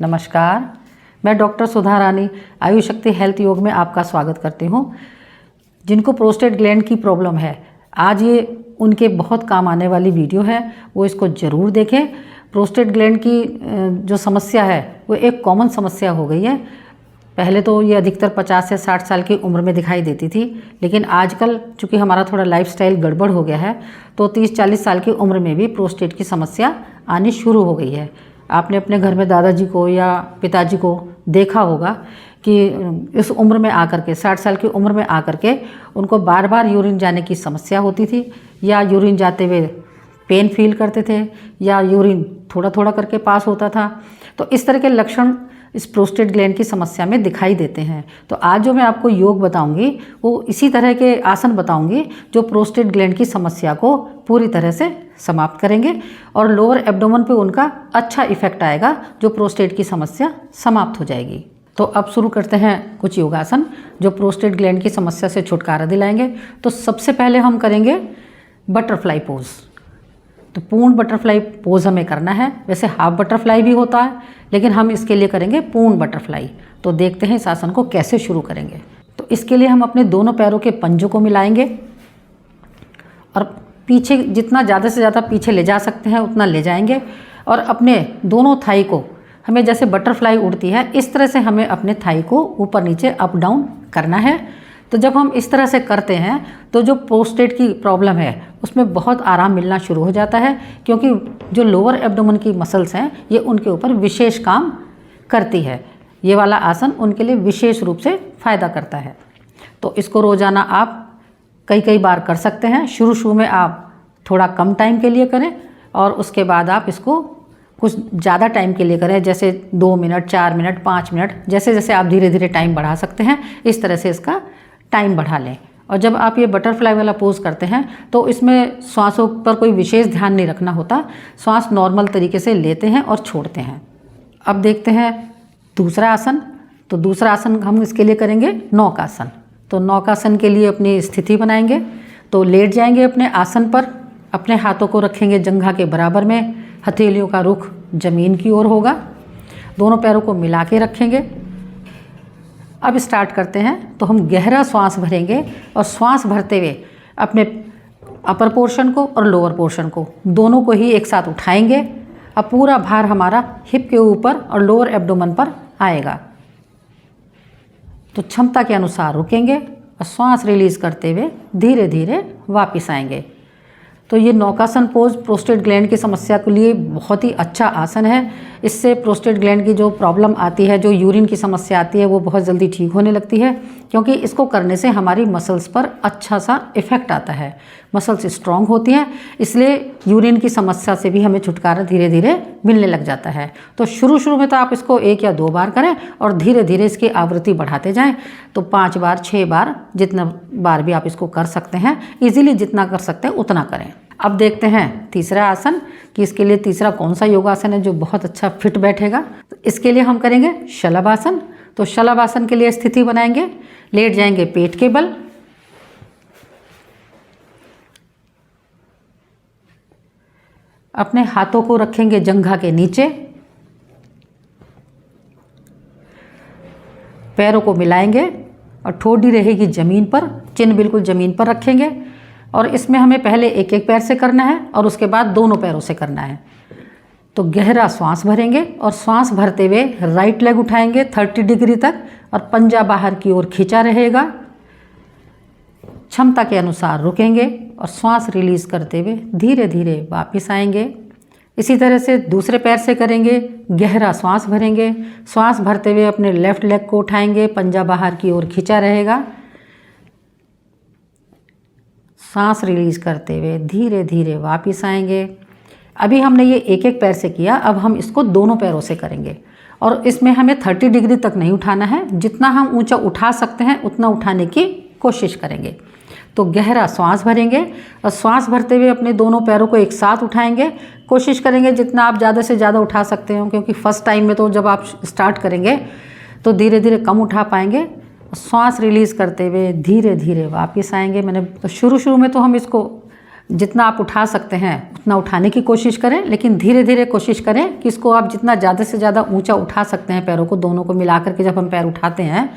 नमस्कार, मैं डॉक्टर सुधा रानी आयु शक्ति हेल्थ योग में आपका स्वागत करती हूँ। जिनको प्रोस्टेट ग्लैंड की प्रॉब्लम है, आज ये उनके बहुत काम आने वाली वीडियो है, वो इसको ज़रूर देखें। प्रोस्टेट ग्लैंड की जो समस्या है वो एक कॉमन समस्या हो गई है। पहले तो ये अधिकतर 50 से 60 साल की उम्र में दिखाई देती थी, लेकिन आजकल चूँकि हमारा थोड़ा लाइफस्टाइल गड़बड़ हो गया है तो 30-40 साल की उम्र में भी प्रोस्टेट की समस्या आनी शुरू हो गई है। आपने अपने घर में दादाजी को या पिताजी को देखा होगा कि इस उम्र में आकर के 60 साल की उम्र में आकर के उनको बार बार यूरिन जाने की समस्या होती थी, या यूरिन जाते हुए पेन फील करते थे, या यूरिन थोड़ा थोड़ा करके पास होता था। तो इस तरह के लक्षण इस प्रोस्टेट ग्लैंड की समस्या में दिखाई देते हैं। तो आज जो मैं आपको योग बताऊंगी वो इसी तरह के आसन बताऊंगी जो प्रोस्टेट ग्लैंड की समस्या को पूरी तरह से समाप्त करेंगे और लोअर एब्डोमेन पे उनका अच्छा इफेक्ट आएगा, जो प्रोस्टेट की समस्या समाप्त हो जाएगी। तो अब शुरू करते हैं कुछ योगासन जो प्रोस्टेट ग्लैंड की समस्या से छुटकारा दिलाएंगे। तो सबसे पहले हम करेंगे बटरफ्लाई पोज। तो पूर्ण बटरफ्लाई पोज हमें करना है। वैसे हाफ बटरफ्लाई भी होता है, लेकिन हम इसके लिए करेंगे पूर्ण बटरफ्लाई। तो देखते हैं इस आसन को कैसे शुरू करेंगे। तो इसके लिए हम अपने दोनों पैरों के पंजों को मिलाएंगे और पीछे जितना ज़्यादा से ज़्यादा पीछे ले जा सकते हैं उतना ले जाएंगे, और अपने दोनों थाई को हमें जैसे बटरफ्लाई उड़ती है इस तरह से हमें अपने थाई को ऊपर नीचे अप डाउन करना है। तो जब हम इस तरह से करते हैं तो जो प्रोस्टेट की प्रॉब्लम है उसमें बहुत आराम मिलना शुरू हो जाता है, क्योंकि जो लोअर एब्डोमेन की मसल्स हैं ये उनके ऊपर विशेष काम करती है। ये वाला आसन उनके लिए विशेष रूप से फ़ायदा करता है। तो इसको रोज़ाना आप कई बार कर सकते हैं। शुरू में आप थोड़ा कम टाइम के लिए करें और उसके बाद आप इसको कुछ ज़्यादा टाइम के लिए करें, जैसे 2 मिनट, 4 मिनट, 5 मिनट, जैसे जैसे आप धीरे धीरे टाइम बढ़ा सकते हैं इस तरह से इसका टाइम बढ़ा लें। और जब आप ये बटरफ्लाई वाला पोज करते हैं तो इसमें श्वासों पर कोई विशेष ध्यान नहीं रखना होता, श्वास नॉर्मल तरीके से लेते हैं और छोड़ते हैं। अब देखते हैं दूसरा आसन। तो दूसरा आसन हम इसके लिए करेंगे नौकासन। तो नौकासन के लिए अपनी स्थिति बनाएंगे। तो लेट जाएंगे अपने आसन पर, अपने हाथों को रखेंगे जंघा के बराबर में, हथेलियों का रुख जमीन की ओर होगा, दोनों पैरों को मिला के रखेंगे। अब स्टार्ट करते हैं। तो हम गहरा श्वास भरेंगे और श्वास भरते हुए अपने अपर पोर्शन को और लोअर पोर्शन को दोनों को ही एक साथ उठाएंगे। अब पूरा भार हमारा हिप के ऊपर और लोअर एब्डोमेन पर आएगा। तो क्षमता के अनुसार रुकेंगे और श्वास रिलीज करते हुए धीरे धीरे वापस आएंगे। तो ये नौकासन पोज प्रोस्टेट ग्लैंड की समस्या के लिए बहुत ही अच्छा आसन है। इससे प्रोस्टेट ग्लैंड की जो प्रॉब्लम आती है, जो यूरिन की समस्या आती है, वो बहुत जल्दी ठीक होने लगती है, क्योंकि इसको करने से हमारी मसल्स पर अच्छा सा इफेक्ट आता है, मसल्स स्ट्रांग होती हैं, इसलिए यूरिन की समस्या से भी हमें छुटकारा धीरे धीरे मिलने लग जाता है। तो शुरू में तो आप इसको 1 या 2 बार करें और धीरे धीरे इसकी आवृत्ति बढ़ाते जाएँ। तो 5 बार, 6 बार, जितना बार भी आप इसको कर सकते हैं, ईजिली जितना कर सकते हैं उतना करें। अब देखते हैं तीसरा आसन कि इसके लिए तीसरा कौन सा योगासन है जो बहुत अच्छा फिट बैठेगा। तो इसके लिए हम करेंगे शलभासन। तो शलभासन के लिए स्थिति बनाएंगे, लेट जाएंगे पेट के बल, अपने हाथों को रखेंगे जंघा के नीचे, पैरों को मिलाएंगे और ठोडी रहेगी जमीन पर, चिन्ह बिल्कुल जमीन पर रखेंगे। और इसमें हमें पहले एक पैर से करना है और उसके बाद दोनों पैरों से करना है। तो गहरा श्वास भरेंगे और श्वास भरते हुए राइट लेग उठाएंगे 30 डिग्री तक और पंजा बाहर की ओर खींचा रहेगा। क्षमता के अनुसार रुकेंगे और श्वास रिलीज करते हुए धीरे धीरे वापस आएंगे। इसी तरह से दूसरे पैर से करेंगे, गहरा श्वास भरेंगे, श्वास भरते हुए अपने लेफ्ट लेग को उठाएंगे, पंजा बाहर की ओर खींचा रहेगा, सांस रिलीज करते हुए धीरे धीरे वापस आएंगे। अभी हमने ये एक पैर से किया, अब हम इसको दोनों पैरों से करेंगे और इसमें हमें 30 डिग्री तक नहीं उठाना है, जितना हम ऊंचा उठा सकते हैं उतना उठाने की कोशिश करेंगे। तो गहरा श्वास भरेंगे और श्वास भरते हुए अपने दोनों पैरों को एक साथ उठाएंगे। कोशिश करेंगे जितना आप ज़्यादा से ज़्यादा उठा सकते हो, क्योंकि फर्स्ट टाइम में तो जब आप स्टार्ट करेंगे तो धीरे धीरे कम उठा पाएंगे। श्वास रिलीज़ करते हुए धीरे धीरे वापस आएंगे। मैंने तो शुरू में तो हम इसको जितना आप उठा सकते हैं उतना उठाने की कोशिश करें, लेकिन धीरे धीरे कोशिश करें कि इसको आप जितना ज़्यादा से ज़्यादा ऊंचा उठा सकते हैं, पैरों को दोनों को मिला करके जब हम पैर उठाते हैं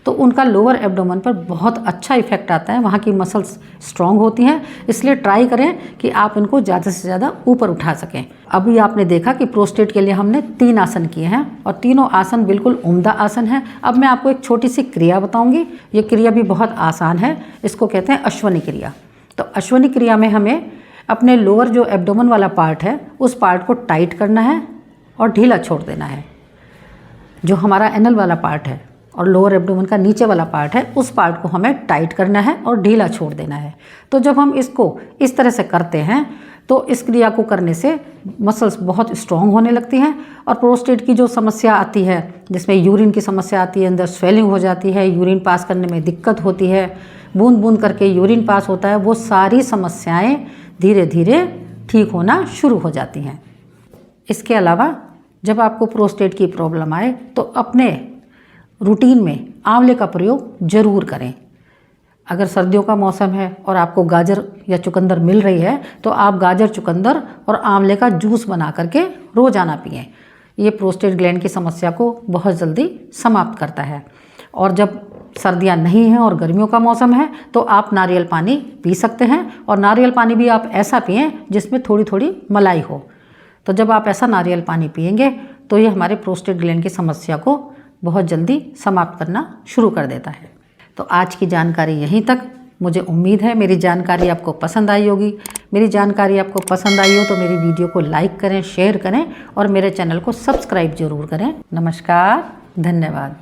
तो उनका लोअर एब्डोमेन पर बहुत अच्छा इफेक्ट आता है, वहाँ की मसल्स स्ट्रांग होती हैं। इसलिए ट्राई करें कि आप इनको ज़्यादा से ज़्यादा ऊपर उठा सकें। अभी आपने देखा कि प्रोस्टेट के लिए हमने 3 आसन किए हैं और तीनों आसन बिल्कुल उम्दा आसन है। अब मैं आपको एक छोटी सी क्रिया बताऊँगी। ये क्रिया भी बहुत आसान है, इसको कहते हैं अश्वनी क्रिया। तो अश्वनी क्रिया में हमें अपने लोअर जो एब्डोमेन वाला पार्ट है उस पार्ट को टाइट करना है और ढीला छोड़ देना है। जो हमारा एनल वाला पार्ट है और लोअर एब्डोमेन का नीचे वाला पार्ट है उस पार्ट को हमें टाइट करना है और ढीला छोड़ देना है। तो जब हम इसको इस तरह से करते हैं तो इस क्रिया को करने से मसल्स बहुत स्ट्रॉन्ग होने लगती हैं और प्रोस्टेट की जो समस्या आती है, जिसमें यूरिन की समस्या आती है, अंदर स्वेलिंग हो जाती है, यूरिन पास करने में दिक्कत होती है, बूंद बूंद करके यूरिन पास होता है, वो सारी समस्याएं धीरे धीरे ठीक होना शुरू हो जाती हैं। इसके अलावा जब आपको प्रोस्टेट की प्रॉब्लम आए तो अपने रूटीन में आंवले का प्रयोग ज़रूर करें। अगर सर्दियों का मौसम है और आपको गाजर या चुकंदर मिल रही है तो आप गाजर, चुकंदर और आंवले का जूस बना करके रोज़ाना पिएं। ये प्रोस्टेट ग्लैंड की समस्या को बहुत जल्दी समाप्त करता है। और जब सर्दियां नहीं हैं और गर्मियों का मौसम है तो आप नारियल पानी पी सकते हैं, और नारियल पानी भी आप ऐसा पिएं जिसमें थोड़ी थोड़ी मलाई हो। तो जब आप ऐसा नारियल पानी पिएंगे तो ये हमारे प्रोस्टेट ग्लैंड की समस्या को बहुत जल्दी समाप्त करना शुरू कर देता है। तो आज की जानकारी यहीं तक। मुझे उम्मीद है मेरी जानकारी आपको पसंद आई होगी। मेरी जानकारी आपको पसंद आई हो तो मेरी वीडियो को लाइक करें, शेयर करें और मेरे चैनल को सब्सक्राइब जरूर करें। नमस्कार, धन्यवाद।